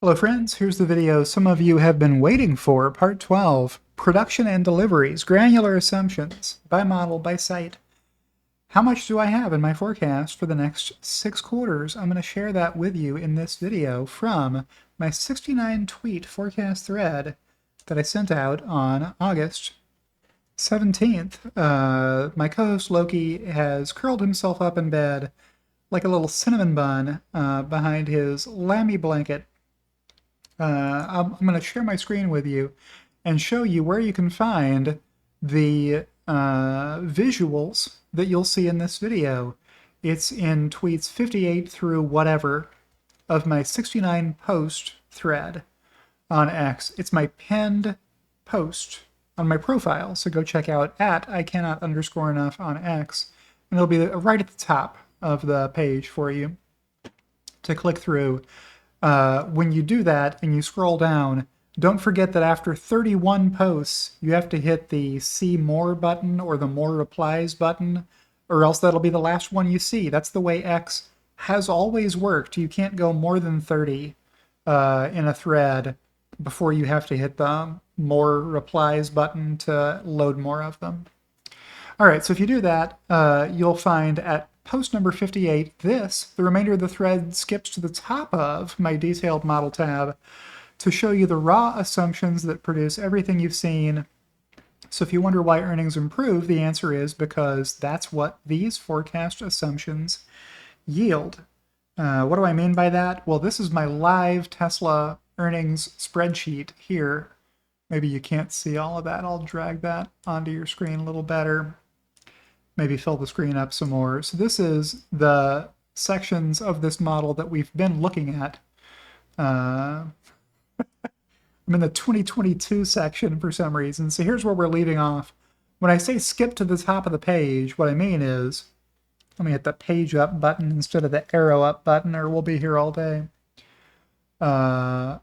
Hello friends, here's the video some of you have been waiting for, part 12, Production and Deliveries, Granular Assumptions, by model, by site. How much do I have in my forecast for the next 6 quarters? I'm going to share that with you in this video from my 69 tweet forecast thread that I sent out on August 17th. My co-host Loki has curled himself up in bed like a little cinnamon bun behind his lammy blanket. I'm going to share my screen with you and show you where you can find the visuals that you'll see in this video. It's in tweets 58 through whatever of my 69 post thread on X. It's my pinned post on my profile, so go check out at @ICannot_enough on X, and it'll be right at the top of the page for you to click through. When you do that and you scroll down, don't forget that after 31 posts, you have to hit the See More button or the More Replies button, or else that'll be the last one you see. That's the way X has always worked. You can't go more than 30 in a thread before you have to hit the More Replies button to load more of them. All right, so if you do that, you'll find at post number 58, the remainder of the thread skips to the top of my detailed model tab to show you the raw assumptions that produce everything you've seen. So if you wonder why earnings improve, the answer is because that's what these forecast assumptions yield. What do I mean by that? Well, this is my live Tesla earnings spreadsheet here. Maybe you can't see all of that. I'll drag that onto your screen a little better. Maybe fill the screen up some more. So this is the sections of this model that we've been looking at. I'm in the 2022 section for some reason. So here's where we're leaving off. When I say skip to the top of the page, what I mean is, let me hit the page up button instead of the arrow up button, or we'll be here all day. I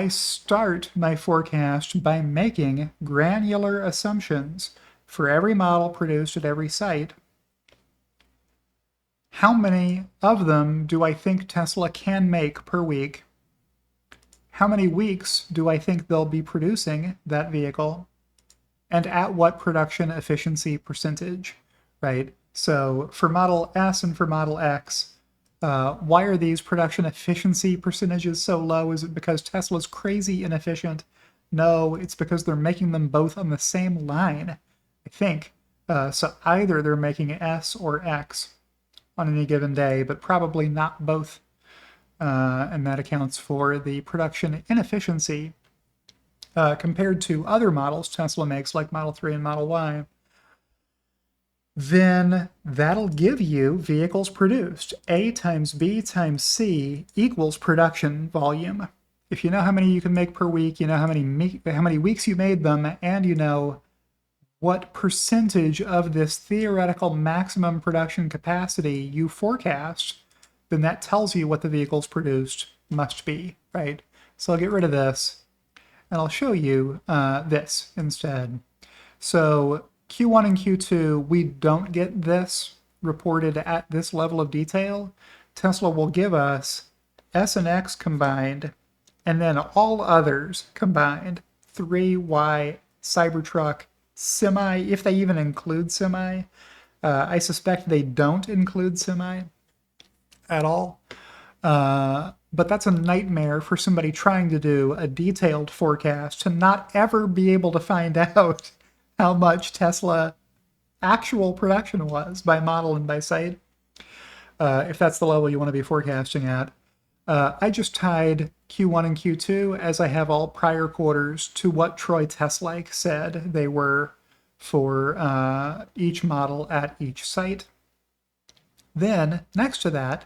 start my forecast by making granular assumptions for every model produced at every site. How many of them do I think Tesla can make per week? How many weeks do I think they'll be producing that vehicle? And at what production efficiency percentage, right? So for Model S and for Model X, why are these production efficiency percentages so low? Is it because Tesla's crazy inefficient? No, it's because they're making them both on the same line, I think. So either they're making S or X on any given day, but probably not both. And that accounts for the production inefficiency compared to other models Tesla makes, like Model 3 and Model Y. Then that'll give you vehicles produced. A times B times C equals production volume. If you know how many you can make per week, you know how many weeks you made them, and you know what percentage of this theoretical maximum production capacity you forecast, then that tells you what the vehicles produced must be, right? So I'll get rid of this, and I'll show you this instead. So Q1 and Q2, we don't get this reported at this level of detail. Tesla will give us S and X combined, and then all others combined, 3Y, Cybertruck, Semi, if they even include Semi. I suspect they don't include Semi at all. But that's a nightmare for somebody trying to do a detailed forecast to not ever be able to find out how much Tesla actual production was by model and by site, if that's the level you want to be forecasting at. I just tied Q1 and Q2, as I have all prior quarters, to what Troy Teslike said they were for each model at each site. Then, next to that,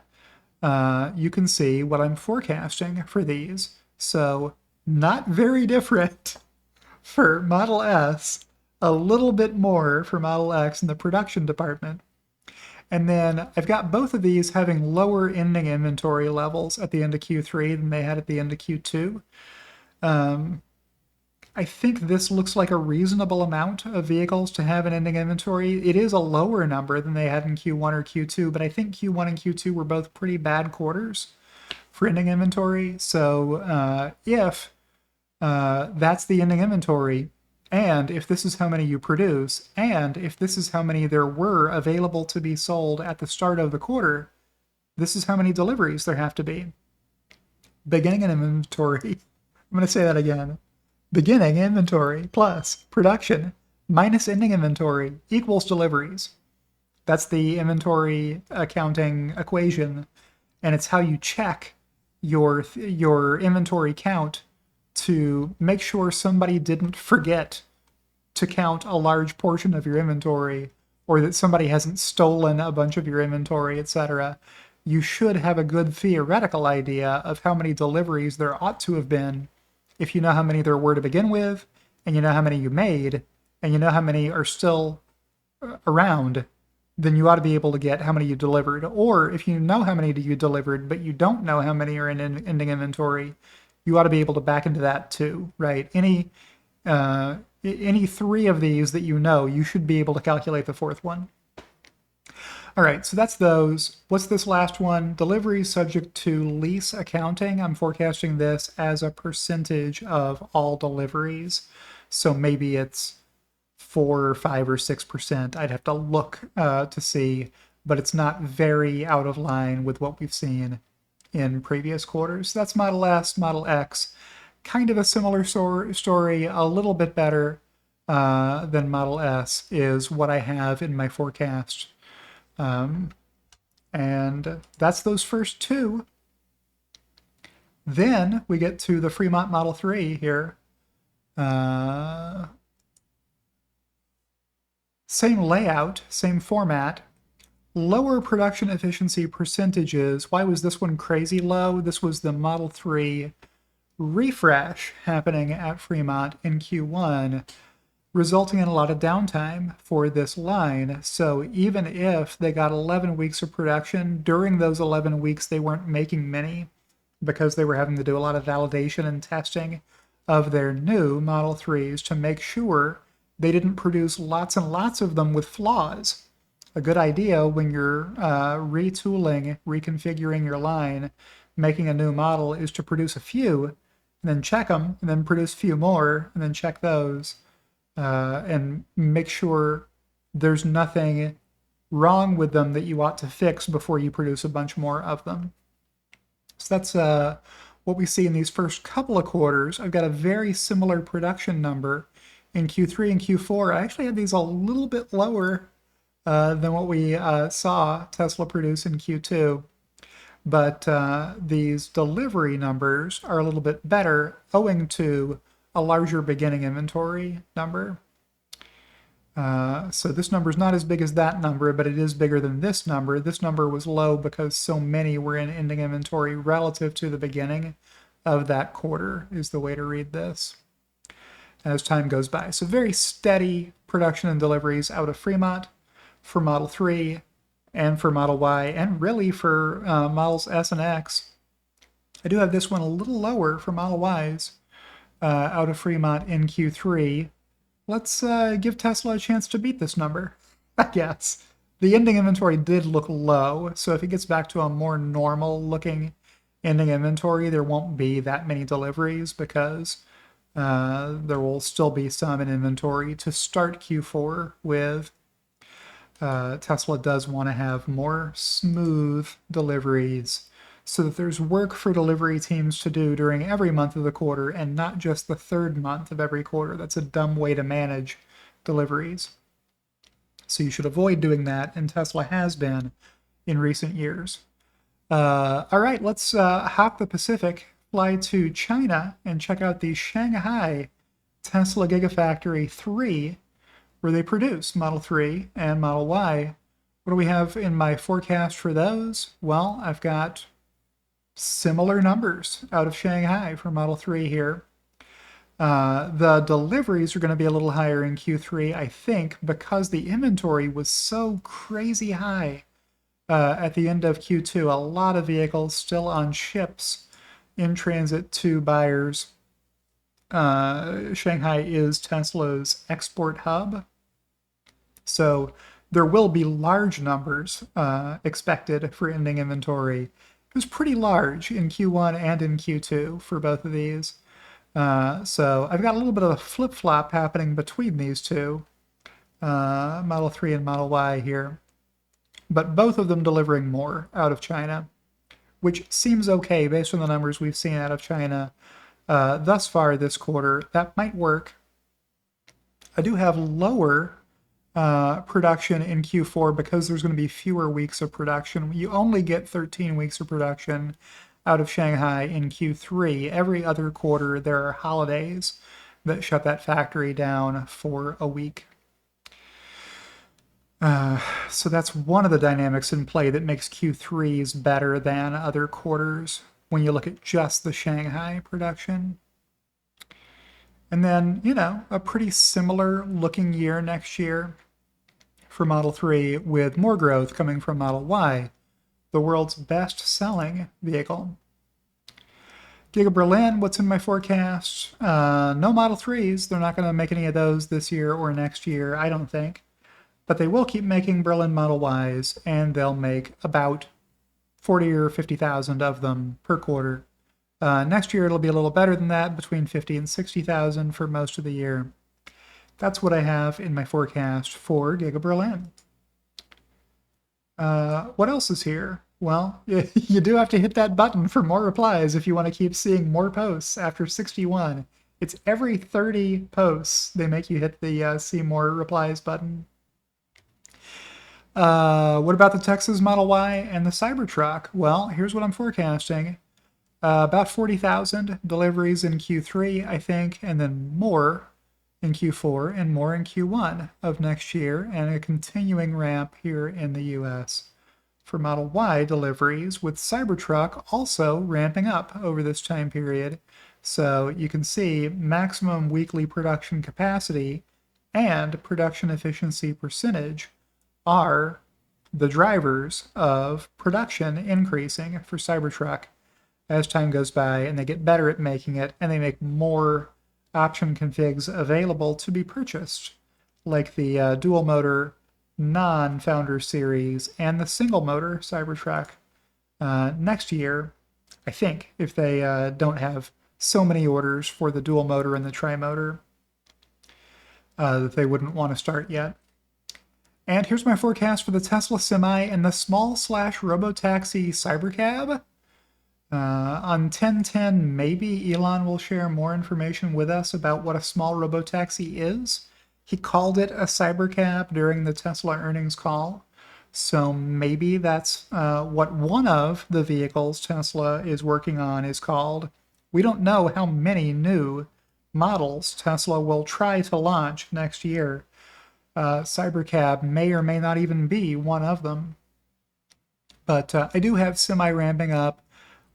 you can see what I'm forecasting for these. So, not very different for Model S, a little bit more for Model X in the production department. And then I've got both of these having lower ending inventory levels at the end of Q3 than they had at the end of Q2. I think this looks like a reasonable amount of vehicles to have an ending inventory. It is a lower number than they had in Q1 or Q2, but I think Q1 and Q2 were both pretty bad quarters for ending inventory. So if that's the ending inventory, and if this is how many you produce, and if this is how many there were available to be sold at the start of the quarter, this is how many deliveries there have to be. Beginning inventory, I'm going to say that again. Beginning inventory plus production minus ending inventory equals deliveries. That's the inventory accounting equation, and it's how you check your inventory count to make sure somebody didn't forget to count a large portion of your inventory, or that somebody hasn't stolen a bunch of your inventory, etc. You should have a good theoretical idea of how many deliveries there ought to have been if you know how many there were to begin with, and you know how many you made, and you know how many are still around. Then you ought to be able to get how many you delivered. Or if you know how many you delivered, but you don't know how many are in ending inventory, you ought to be able to back into that too, right? Any three of these that you know, you should be able to calculate the fourth one. All right, so that's those. What's this last one? Deliveries subject to lease accounting. I'm forecasting this as a percentage of all deliveries. So maybe it's 4 or 5 or 6%. I'd have to look to see, but it's not very out of line with what we've seen in previous quarters. That's Model S, Model X. Kind of a similar story, a little bit better than Model S is what I have in my forecast. And that's those first two. Then we get to the Fremont Model 3 here. Same layout, same format, lower production efficiency percentages. Why was this one crazy low? This was the Model 3 refresh happening at Fremont in Q1, resulting in a lot of downtime for this line. So even if they got 11 weeks of production, during those 11 weeks they weren't making many because they were having to do a lot of validation and testing of their new Model 3s to make sure they didn't produce lots and lots of them with flaws. A good idea when you're retooling, reconfiguring your line, making a new model is to produce a few, and then check them, and then produce a few more, and then check those, and make sure there's nothing wrong with them that you ought to fix before you produce a bunch more of them. So that's what we see in these first couple of quarters. I've got a very similar production number in Q3 and Q4. I actually had these a little bit lower than what we saw Tesla produce in Q2. But these delivery numbers are a little bit better owing to a larger beginning inventory number. So this number is not as big as that number, but it is bigger than this number. This number was low because so many were in ending inventory relative to the beginning of that quarter, is the way to read this as time goes by. So very steady production and deliveries out of Fremont for Model 3 and for Model Y, and really for Models S and X. I do have this one a little lower for Model Ys out of Fremont in Q3. Let's give Tesla a chance to beat this number, I guess. The ending inventory did look low, so if it gets back to a more normal looking ending inventory, there won't be that many deliveries because there will still be some in inventory to start Q4 with. Tesla does want to have more smooth deliveries so that there's work for delivery teams to do during every month of the quarter and not just the third month of every quarter. That's a dumb way to manage deliveries. So you should avoid doing that, and Tesla has been in recent years. All right, let's hop the Pacific, fly to China, and check out the Shanghai Tesla Gigafactory 3, where they produce Model 3 and Model Y. What do we have in my forecast for those? Well, I've got similar numbers out of Shanghai for Model 3 here. The deliveries are going to be a little higher in Q3, I think, because the inventory was so crazy high at the end of Q2. A lot of vehicles still on ships in transit to buyers. Shanghai is Tesla's export hub. So there will be large numbers expected for ending inventory, It was pretty large in Q1 and in Q2 for both of these. So I've got a little bit of a flip-flop happening between these two, Model 3 and Model Y here. But both of them delivering more out of China, which seems okay based on the numbers we've seen out of China thus far this quarter. That might work. I do have lower production in Q4 because there's going to be fewer weeks of production. You only get 13 weeks of production out of Shanghai in Q3. Every other quarter, there are holidays that shut that factory down for a week. So that's one of the dynamics in play that makes Q3s better than other quarters when you look at just the Shanghai production. And then, you know, a pretty similar looking year next year for Model 3 with more growth coming from Model Y, the world's best-selling vehicle. Giga Berlin, what's in my forecast? No Model 3s. They're not going to make any of those this year or next year, I don't think. But they will keep making Berlin Model Ys, and they'll make about 40 or 50,000 of them per quarter. Next year, it'll be a little better than that, between 50 and 60,000 for most of the year. That's what I have in my forecast for Giga Berlin. What else is here? Well, you do have to hit that button for more replies if you want to keep seeing more posts after 61. It's every 30 posts they make you hit the see more replies button. What about the Texas Model Y and the Cybertruck? Well, here's what I'm forecasting. About 40,000 deliveries in Q3, I think, and then more in Q4 and more in Q1 of next year, and a continuing ramp here in the US for Model Y deliveries, with Cybertruck also ramping up over this time period. So you can see maximum weekly production capacity and production efficiency percentage are the drivers of production increasing for Cybertruck as time goes by, and they get better at making it, and they make more option configs available to be purchased, like the dual motor non-Founder series and the single motor Cybertruck next year, I think, if they don't have so many orders for the dual motor and the tri-motor that they wouldn't want to start yet. And here's my forecast for the Tesla Semi and the small/Robotaxi Cybercab. On 10/10, maybe Elon will share more information with us about what a small Robotaxi is. He called it a Cybercab during the Tesla earnings call. So maybe that's what one of the vehicles Tesla is working on is called. We don't know how many new models Tesla will try to launch next year. Cybercab may or may not even be one of them. But I do have Semi ramping up.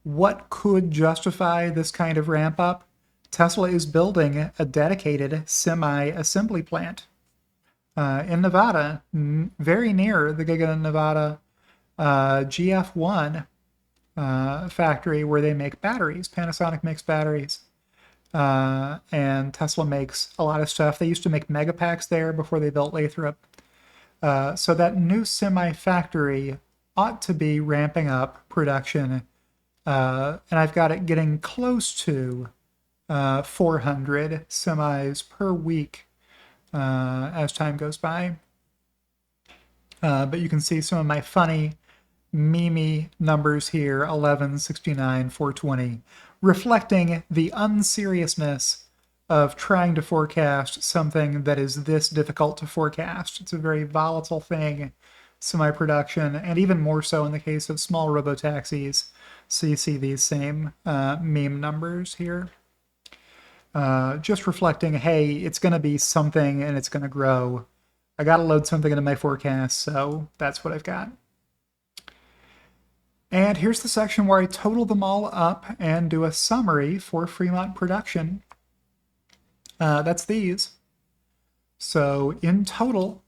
What could justify this kind of ramp up? Tesla is building a dedicated semi-assembly plant in Nevada, very near the Giga Nevada GF1 factory where they make batteries. Panasonic makes batteries. And Tesla makes a lot of stuff. They used to make Megapacks there before they built Lathrop. So that new semi-factory ought to be ramping up production. And I've got it getting close to 400 semis per week as time goes by. But you can see some of my funny, memey numbers here, 11, 69, 420, reflecting the unseriousness of trying to forecast something that is this difficult to forecast. It's a very volatile thing, semi-production, and even more so in the case of small robotaxis. So you see these same meme numbers here. Just reflecting, hey, it's going to be something and it's going to grow. I got to load something into my forecast, so that's what I've got. And here's the section where I total them all up and do a summary for Fremont production. That's these. So in total,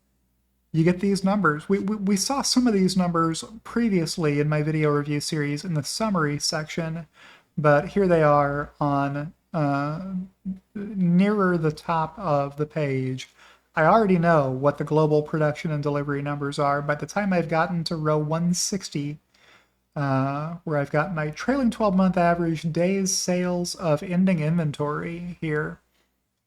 you get these numbers. We saw some of these numbers previously in my video review series in the summary section, but here they are on nearer the top of the page. I already know what the global production and delivery numbers are. By the time I've gotten to row 160, where I've got my trailing 12-month average days sales of ending inventory here.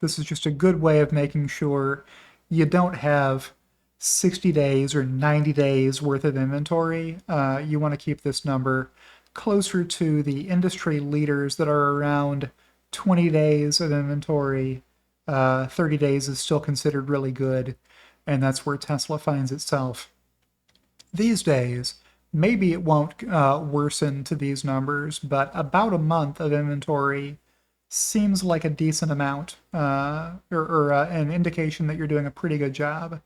This is just a good way of making sure you don't have 60 days or 90 days worth of inventory. You want to keep this number closer to the industry leaders that are around 20 days of inventory. 30 days is still considered really good, and that's where Tesla finds itself these days. Maybe it won't worsen to these numbers, but about a month of inventory seems like a decent amount, or an indication that you're doing a pretty good job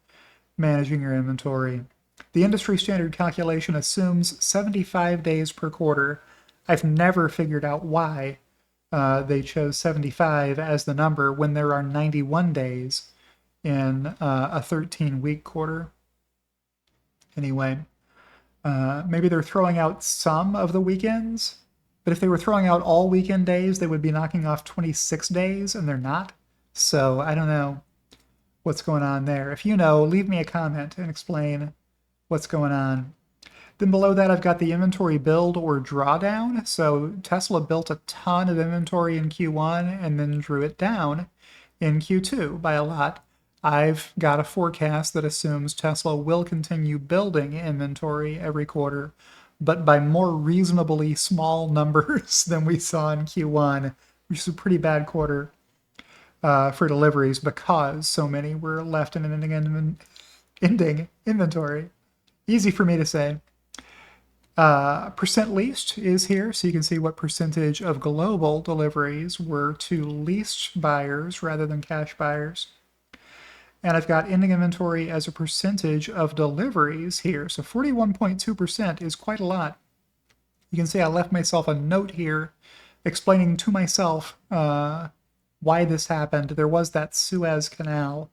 managing your inventory. The industry standard calculation assumes 75 days per quarter. I've never figured out why they chose 75 as the number when there are 91 days in a 13-week quarter. Anyway, maybe they're throwing out some of the weekends, but if they were throwing out all weekend days, they would be knocking off 26 days, and they're not. So I don't know what's going on there. If you know, leave me a comment and explain what's going on. Then below that, I've got the inventory build or drawdown. So Tesla built a ton of inventory in Q1 and then drew it down in Q2 by a lot. I've got a forecast that assumes Tesla will continue building inventory every quarter, but by more reasonably small numbers than we saw in Q1, which is a pretty bad quarter for deliveries because so many were left in an ending inventory. Easy for me to say. Percent leased is here, so you can see what percentage of global deliveries were to leased buyers rather than cash buyers. And I've got ending inventory as a percentage of deliveries here. So 41.2% is quite a lot. You can see I left myself a note here explaining to myself why this happened. There was that Suez Canal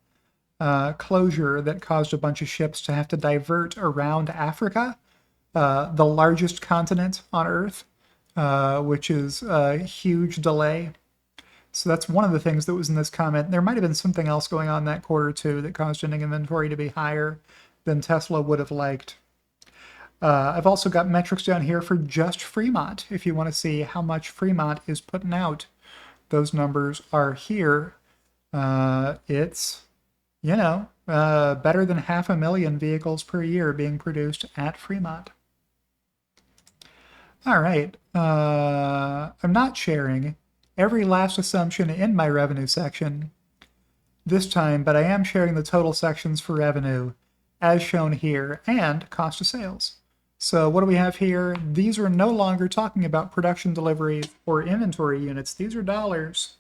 closure that caused a bunch of ships to have to divert around Africa, the largest continent on Earth, which is a huge delay. So that's one of the things that was in this comment. There might have been something else going on that quarter too that caused ending inventory to be higher than Tesla would have liked. I've also got metrics down here for just Fremont. If you want to see how much Fremont is putting out, those numbers are here. It's, better than 500,000 vehicles per year being produced at Fremont. All right. I'm not sharing every last assumption in my revenue section this time, but I am sharing the total sections for revenue as shown here and cost of sales. So what do we have here? These are no longer talking about production deliveries or inventory units. These are dollars,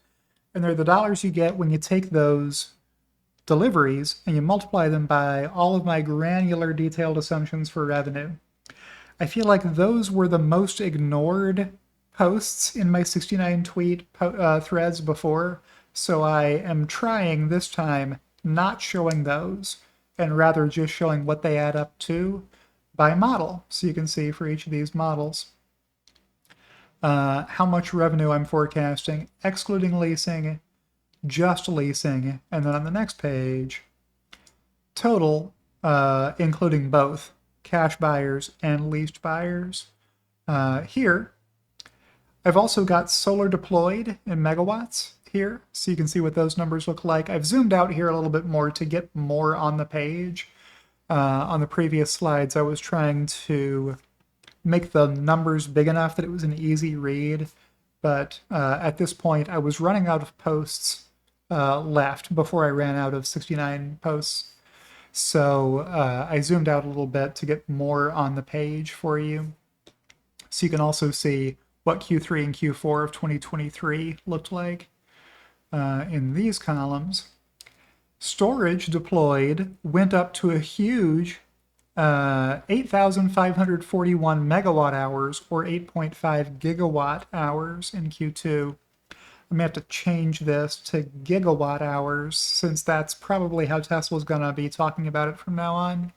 and they're the dollars you get when you take those deliveries and you multiply them by all of my granular detailed assumptions for revenue. I feel like those were the most ignored posts in my 69 tweet threads before, so I am trying this time not showing those and rather just showing what they add up to by model, so you can see for each of these models how much revenue I'm forecasting, excluding leasing, just leasing, and then on the next page, total, including both cash buyers and leased buyers. Here, I've also got solar deployed in megawatts here, so you can see what those numbers look like. I've zoomed out here a little bit more to get more on the page. On the previous slides, I was trying to make the numbers big enough that it was an easy read, but at this point, I was running out of posts left before I ran out of 69 posts. So I zoomed out a little bit to get more on the page for you. So you can also see what Q3 and Q4 of 2023 looked like in these columns. Storage deployed went up to a huge 8,541 megawatt hours or 8.5 gigawatt hours in Q2. I'm going to have to change this to gigawatt hours since that's probably how Tesla's going to be talking about it from now on.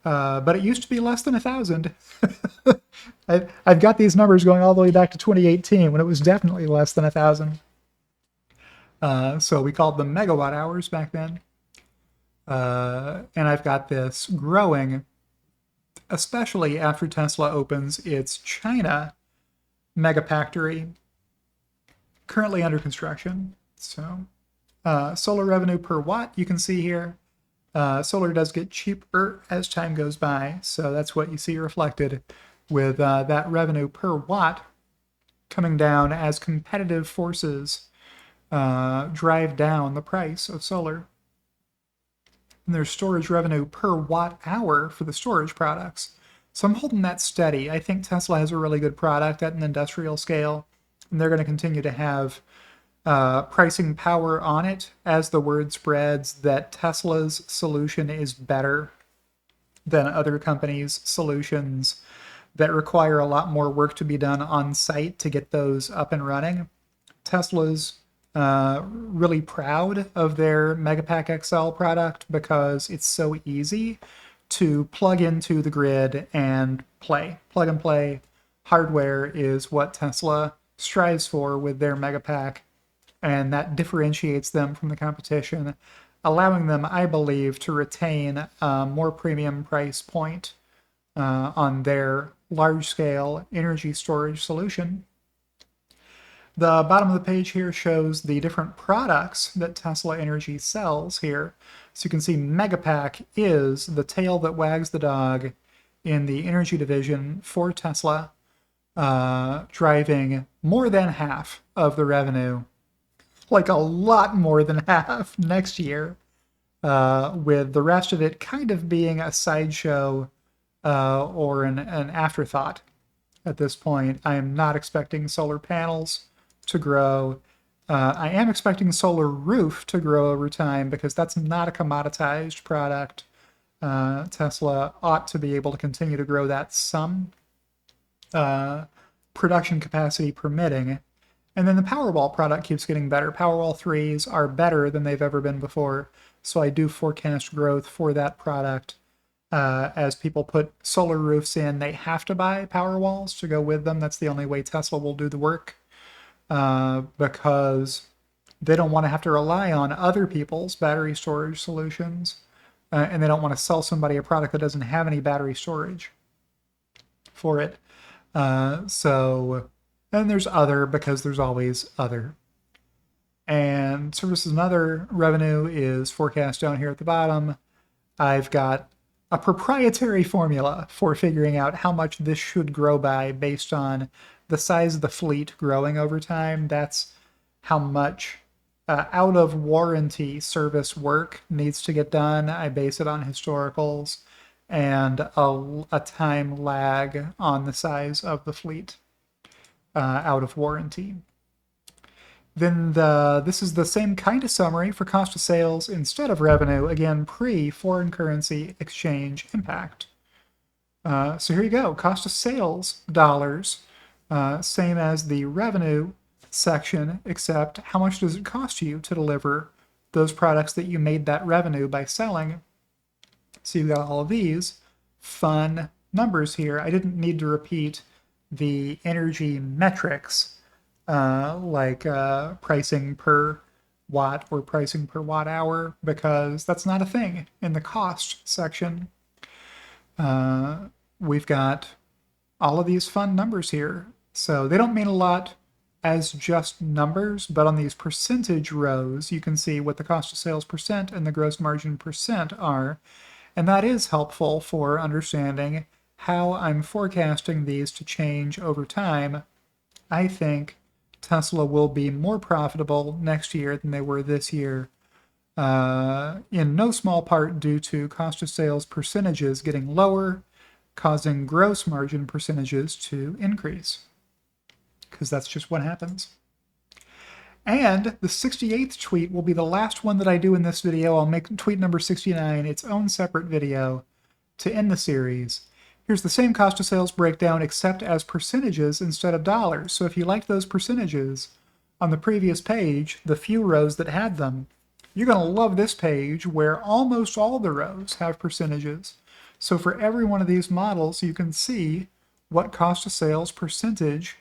But it used to be less than 1,000. I've got these numbers going all the way back to 2018 when it was definitely less than 1,000. So we called them megawatt hours back then. And I've got this growing especially after Tesla opens its China megafactory, currently under construction. So solar revenue per watt, you can see here. Solar does get cheaper as time goes by, so that's what you see reflected with that revenue per watt coming down as competitive forces drive down the price of solar. And there's storage revenue per watt hour for the storage products. So I'm holding that steady. I think Tesla has a really good product at an industrial scale, and they're going to continue to have pricing power on it as the word spreads that Tesla's solution is better than other companies' solutions that require a lot more work to be done on site to get those up and running. Tesla's really proud of their Megapack XL product because it's so easy to plug into the grid and play. Plug and play hardware is what Tesla strives for with their Megapack, and that differentiates them from the competition, allowing them, I believe, to retain a more premium price point on their large-scale energy storage solution. The bottom of the page here shows the different products that Tesla Energy sells here. So you can see Megapack is the tail that wags the dog in the energy division for Tesla, driving more than half of the revenue, like a lot more than half next year, with the rest of it kind of being a sideshow or an afterthought at this point. I am not expecting solar panels to grow. I am expecting solar roof to grow over time because that's not a commoditized product. Tesla ought to be able to continue to grow that some, production capacity permitting. And then the Powerwall product keeps getting better. Powerwall 3s are better than they've ever been before, so I do forecast growth for that product. As people put solar roofs in, they have to buy Powerwalls to go with them. That's the only way Tesla will do the work, because they don't want to have to rely on other people's battery storage solutions, and they don't want to sell somebody a product that doesn't have any battery storage for it. And there's other, because there's always other. And services and other revenue is forecast down here at the bottom. I've got a proprietary formula for figuring out how much this should grow by based on the size of the fleet growing over time. That's how much out of warranty service work needs to get done. I base it on historicals and a time lag on the size of the fleet out of warranty. Then this is the same kind of summary for cost of sales instead of revenue, again, pre-foreign currency exchange impact. So here you go, cost of sales dollars, same as the revenue section, except how much does it cost you to deliver those products that you made that revenue by selling. So you've got all of these fun numbers here. I didn't need to repeat the energy metrics like pricing per watt or pricing per watt hour, because that's not a thing in the cost section. We've got all of these fun numbers here. So they don't mean a lot as just numbers, but on these percentage rows, you can see what the cost of sales percent and the gross margin percent are. And that is helpful for understanding how I'm forecasting these to change over time. I think Tesla will be more profitable next year than they were this year, in no small part due to cost of sales percentages getting lower, causing gross margin percentages to increase, because that's just what happens. And the 68th tweet will be the last one that I do in this video. I'll make tweet number 69 its own separate video to end the series. Here's the same cost of sales breakdown except as percentages instead of dollars. So if you liked those percentages on the previous page, the few rows that had them, you're going to love this page where almost all the rows have percentages. So for every one of these models, you can see what cost of sales percentage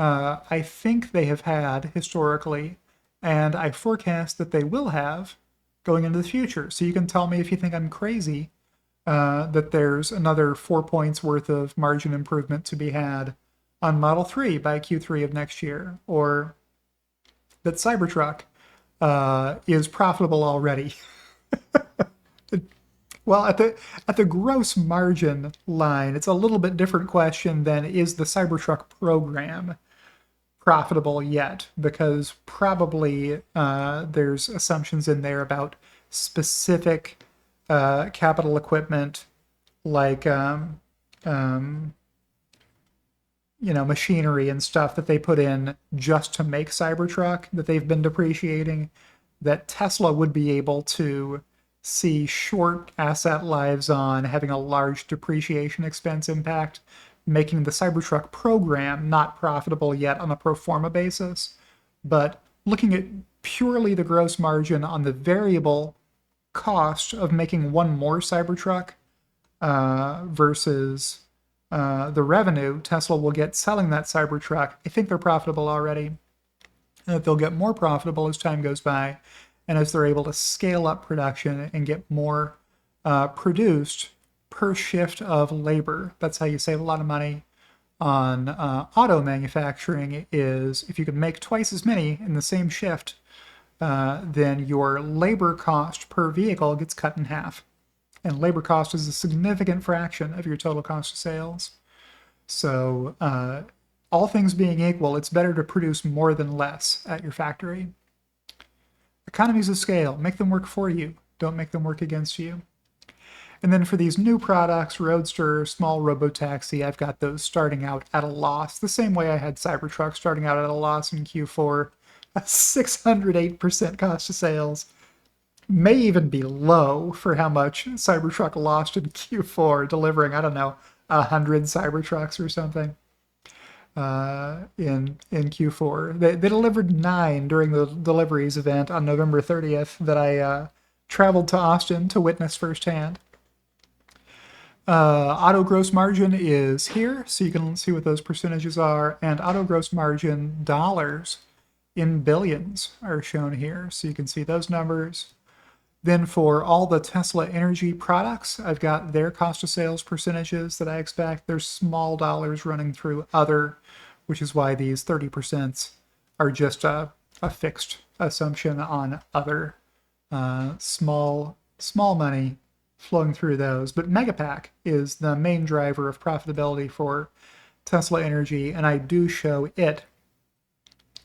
I think they have had historically, and I forecast that they will have going into the future. So you can tell me if you think I'm crazy that there's another 4 points worth of margin improvement to be had on Model 3 by Q3 of next year, or that Cybertruck is profitable already. Well, at the gross margin line, it's a little bit different question than is the Cybertruck program profitable yet, because probably there's assumptions in there about specific capital equipment like machinery and stuff that they put in just to make Cybertruck that they've been depreciating, that Tesla would be able to see short asset lives on, having a large depreciation expense impact, making the Cybertruck program not profitable yet on a pro forma basis. But looking at purely the gross margin on the variable cost of making one more Cybertruck versus the revenue Tesla will get selling that Cybertruck, I think they're profitable already, and that they'll get more profitable as time goes by, and as they're able to scale up production and get more produced per shift of labor. That's how you save a lot of money on auto manufacturing, is if you can make twice as many in the same shift, then your labor cost per vehicle gets cut in half. And labor cost is a significant fraction of your total cost of sales. So all things being equal, it's better to produce more than less at your factory. Economies of scale, make them work for you. Don't make them work against you. And then for these new products, Roadster, small Robotaxi, I've got those starting out at a loss, the same way I had Cybertruck starting out at a loss in Q4. A 608% cost of sales. May even be low for how much Cybertruck lost in Q4, delivering, I don't know, 100 Cybertrucks or something in Q4. They delivered 9 during the deliveries event on November 30th that I traveled to Austin to witness firsthand. Auto gross margin is here, so you can see what those percentages are, and auto gross margin dollars in billions are shown here, so you can see those numbers. Then for all the Tesla Energy products, I've got their cost of sales percentages that I expect. There's small dollars running through other, which is why these 30% are just a fixed assumption on other, small money flowing through those. But Megapack is the main driver of profitability for Tesla Energy, and I do show it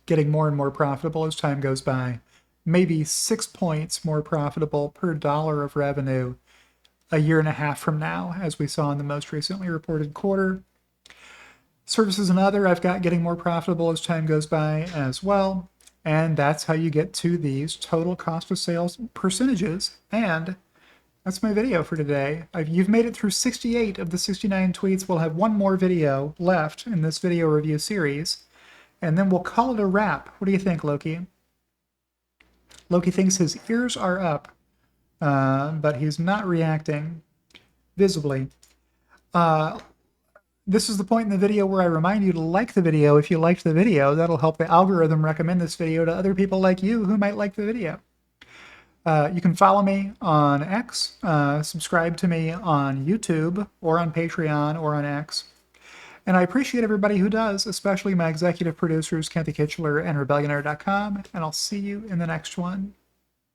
getting more and more profitable as time goes by. Maybe 6 points more profitable per dollar of revenue a year and a half from now, as we saw in the most recently reported quarter. Services and other, I've got getting more profitable as time goes by as well. And that's how you get to these total cost of sales percentages. And that's my video for today. You've made it through 68 of the 69 tweets. We'll have one more video left in this video review series, and then we'll call it a wrap. What do you think, Loki? Loki thinks his ears are up, but he's not reacting visibly. This is the point in the video where I remind you to like the video if you liked the video. That'll help the algorithm recommend this video to other people like you who might like the video. You can follow me on X, subscribe to me on YouTube, or on Patreon, or on X. And I appreciate everybody who does, especially my executive producers, Kathy Kitchler and Rebellionaire.com, and I'll see you in the next one.